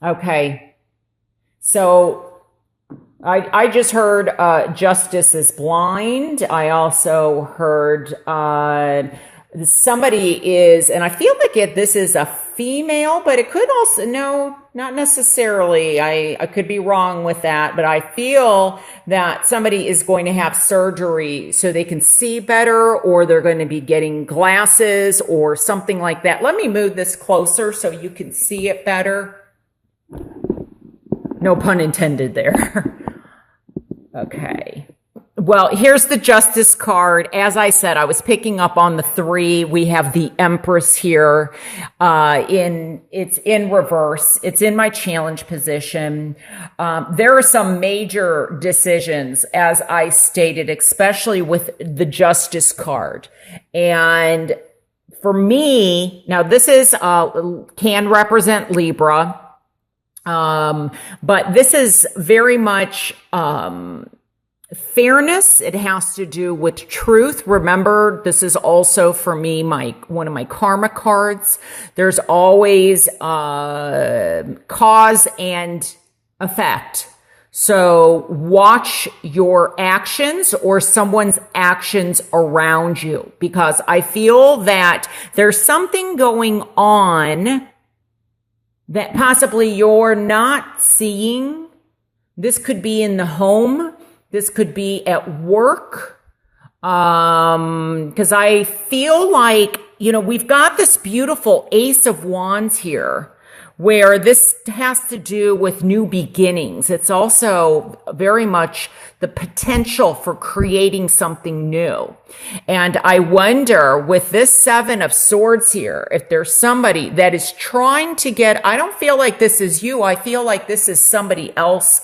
Okay. So I just heard justice is blind. I also heard somebody is, and I feel like this is a female, but it could also, no, not necessarily. I could be wrong with that, but I feel that somebody is going to have surgery so they can see better, or they're going to be getting glasses or something like that. Let me move this closer so you can see it better. No pun intended there. Okay. Well, here's the justice card. As I said, I was picking up on the three. We have the Empress here. It's in reverse. It's in my challenge position. There are some major decisions, as I stated, especially with the justice card. And for me, now this is, can represent Libra. But this is very much, fairness. It has to do with truth. Remember, this is also for me, one of my karma cards. There's always, cause and effect. So watch your actions or someone's actions around you, because I feel that there's something going on that possibly you're not seeing. This could be in the home. This could be at work. Because I feel like, we've got this beautiful Ace of Wands here, where this has to do with new beginnings. It's also very much the potential for creating something new. And I wonder, with this Seven of Swords here, if there's somebody that is trying to get, I don't feel like this is you. I feel like this is somebody else,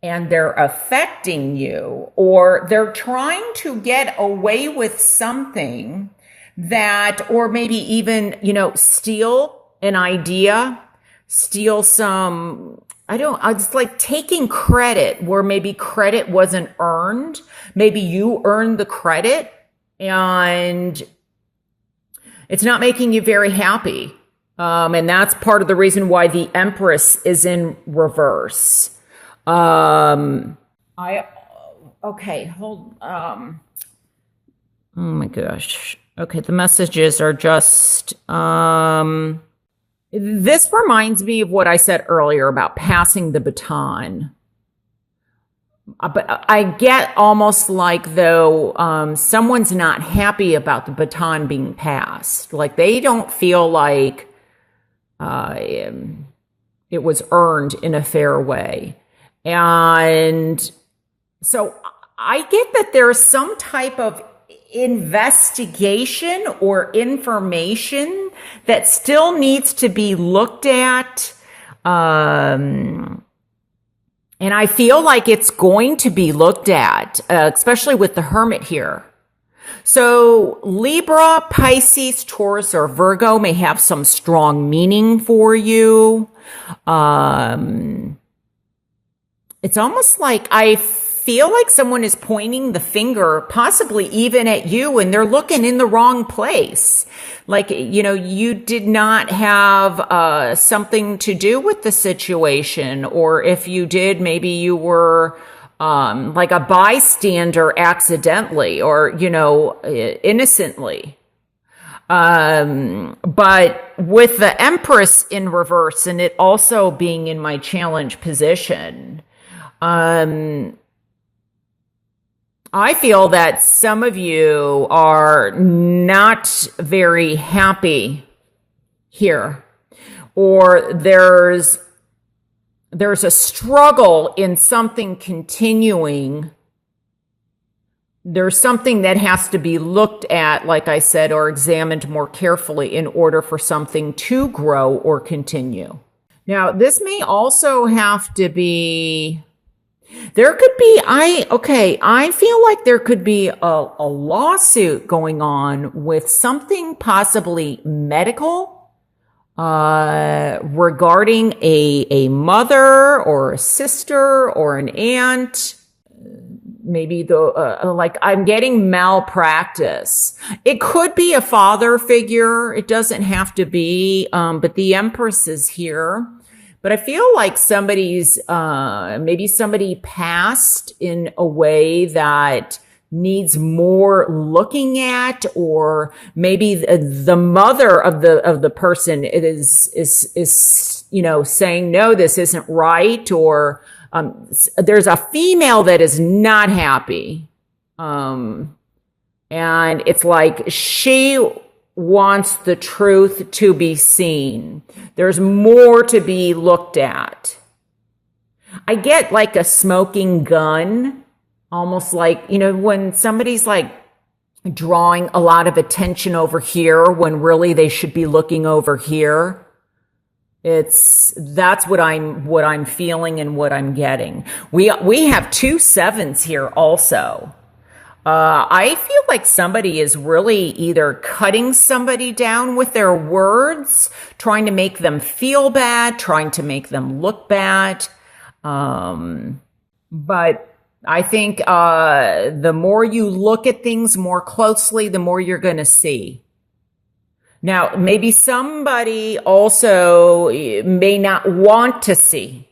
and they're affecting you, or they're trying to get away with something that, or maybe even, steal an idea, steal some, it's like taking credit where maybe credit wasn't earned. Maybe you earned the credit and it's not making you very happy. And that's part of the reason why the Empress is in reverse. Okay, oh my gosh. Okay, the messages are just, this reminds me of what I said earlier about passing the baton. But I get almost like though, someone's not happy about the baton being passed. Like they don't feel like, it was earned in a fair way. And so I get that there's some type of investigation or information that still needs to be looked at. And I feel like it's going to be looked at, especially with the Hermit here. So Libra, Pisces, Taurus, or Virgo may have some strong meaning for you. It's almost like I feel like someone is pointing the finger, possibly even at you, and they're looking in the wrong place. Like, you did not have something to do with the situation, or if you did, maybe you were like a bystander accidentally, or, innocently. But with the Empress in reverse, and it also being in my challenge position, I feel that some of you are not very happy here, or there's a struggle in something continuing. There's something that has to be looked at, like I said, or examined more carefully in order for something to grow or continue. Now, this may also have to be, there could be, I feel like there could be a lawsuit going on with something possibly medical, regarding a mother or a sister or an aunt. Maybe like I'm getting malpractice. It could be a father figure. It doesn't have to be, but the Empress is here. but I feel like maybe somebody passed in a way that needs more looking at, or maybe the mother of the person is saying, no, this isn't right, or there's a female that is not happy. And it's like she wants the truth to be seen. There's more to be looked at. I get like a smoking gun, almost like, when somebody's like drawing a lot of attention over here when really they should be looking over here. That's what I'm feeling and what I'm getting. We have 2 7s here also. I feel like somebody is really either cutting somebody down with their words, trying to make them feel bad, trying to make them look bad. But I think the more you look at things more closely, the more you're going to see. Now, maybe somebody also may not want to see.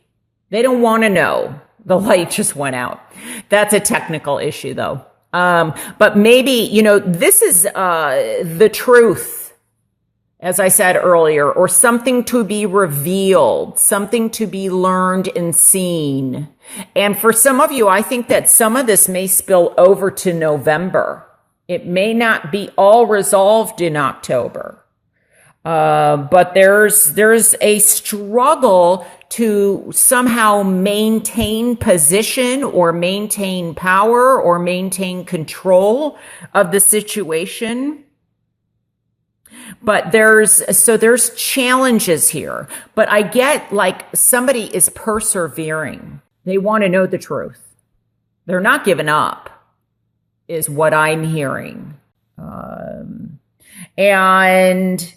They don't want to know. The light just went out. That's a technical issue, though. But maybe, this is the truth, as I said earlier, or something to be revealed, something to be learned and seen. And for some of you, I think that some of this may spill over to November. It may not be all resolved in October. But there's a struggle to somehow maintain position or maintain power or maintain control of the situation. But there's challenges here. But I get like somebody is persevering. They want to know the truth. They're not giving up, is what I'm hearing. And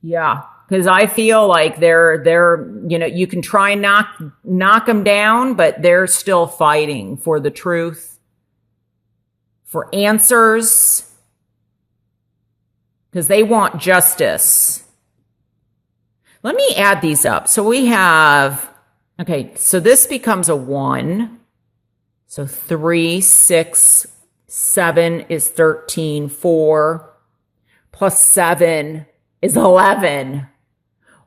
yeah, because I feel like they're you can try and knock them down, but they're still fighting for the truth, for answers, because they want justice. Let me add these up. So we have, okay, so this becomes a 1. So 3, 6, 7 is 13, 4 plus 7 is 11.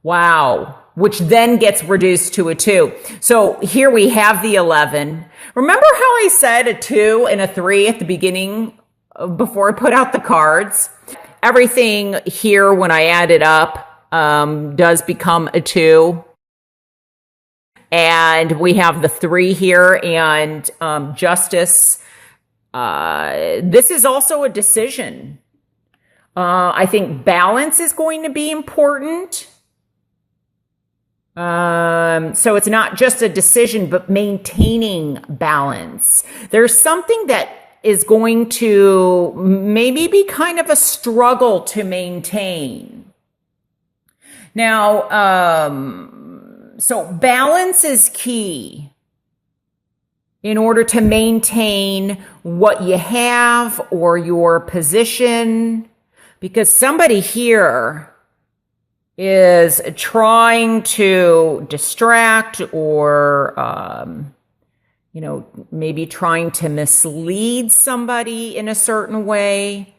Wow. Which then gets reduced to a 2. So here we have the 11. Remember how I said a 2 and a 3 at the beginning before I put out the cards? Everything here, when I add it up, does become a 2. And we have the 3 here and justice. This is also a decision. I think balance is going to be important. So it's not just a decision, but maintaining balance. There's something that is going to maybe be kind of a struggle to maintain. Now, so balance is key in order to maintain what you have or your position. Because somebody here is trying to distract or, maybe trying to mislead somebody in a certain way.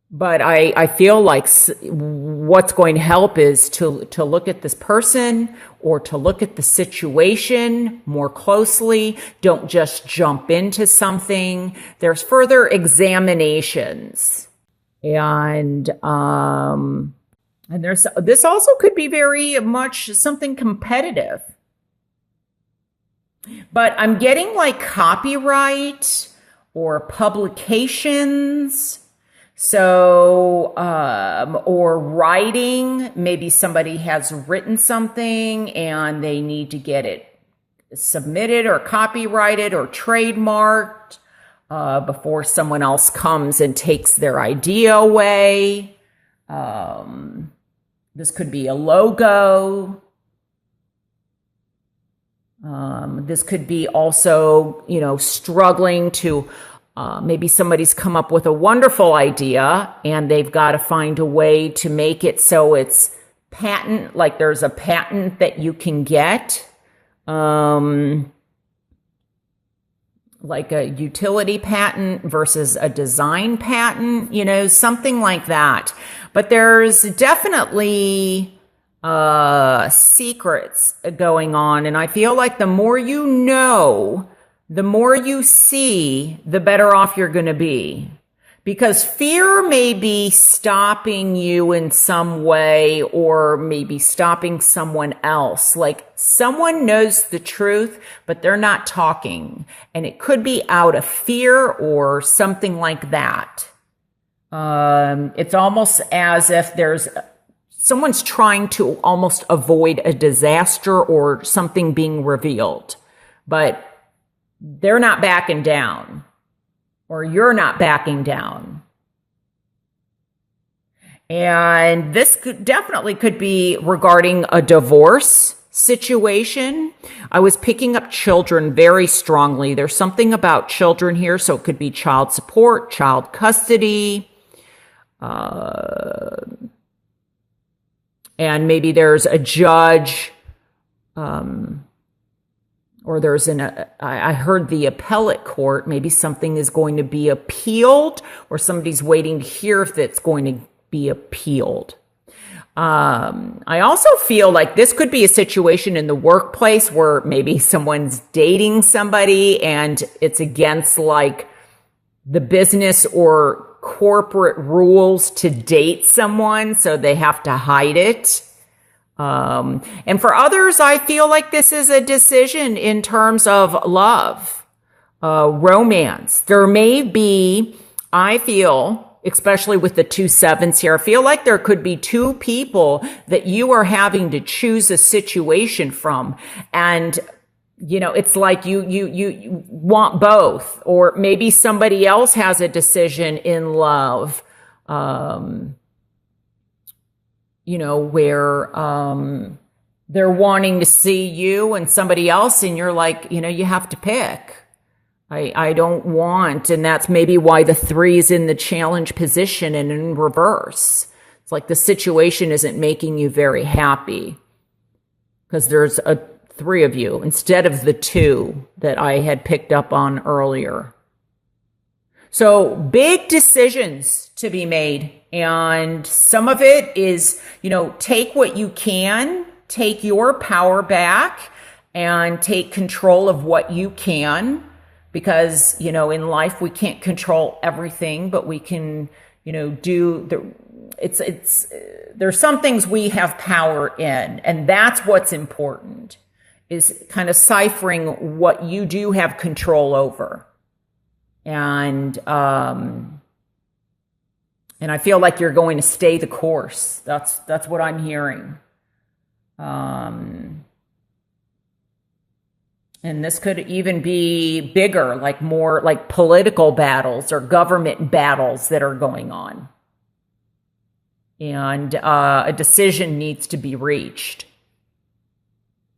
But I feel like what's going to help is to look at this person or to look at the situation more closely. Don't just jump into something. There's further examinations. And this also could be very much something competitive. But I'm getting like copyright or publications. So, or writing, maybe somebody has written something and they need to get it submitted or copyrighted or trademarked. Before someone else comes and takes their idea away. This could be a logo. This could be also, struggling to, maybe somebody's come up with a wonderful idea and they've got to find a way to make it so it's patent, like there's a patent that you can get, like a utility patent versus a design patent, something like that. But there's definitely secrets going on. And I feel like the more you know, the more you see, the better off you're going to be. Because fear may be stopping you in some way, or maybe stopping someone else. Like someone knows the truth, but they're not talking. And it could be out of fear or something like that. It's almost as if someone's trying to almost avoid a disaster or something being revealed, but they're not backing down. Or you're not backing down. And this definitely could be regarding a divorce situation. I was picking up children very strongly. There's something about children here, so it could be child support, child custody, and maybe there's a judge, or there's I heard the appellate court, maybe something is going to be appealed, or somebody's waiting to hear if it's going to be appealed. I also feel like this could be a situation in the workplace where maybe someone's dating somebody and it's against like the business or corporate rules to date someone, so they have to hide it. And for others, I feel like this is a decision in terms of love, romance. There may be, I feel, especially with the 2 7s here, I feel like there could be 2 people that you are having to choose a situation from. And, it's like you want both, or maybe somebody else has a decision in love, where they're wanting to see you and somebody else, and you're like, you have to pick. I don't want, and that's maybe why the 3 is in the challenge position and in reverse. It's like the situation isn't making you very happy because there's 3 of you instead of the 2 that I had picked up on earlier. So big decisions to be made. And some of it is, take what you can, take your power back and take control of what you can. Because, in life, we can't control everything, but we can, there's some things we have power in. And that's what's important, is kind of ciphering what you do have control over. And I feel like you're going to stay the course. That's what I'm hearing. And this could even be bigger, like more like political battles or government battles that are going on. And a decision needs to be reached.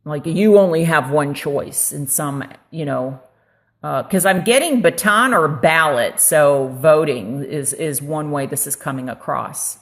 Like you only have one choice in some, because I'm getting baton or ballot. So voting is one way this is coming across.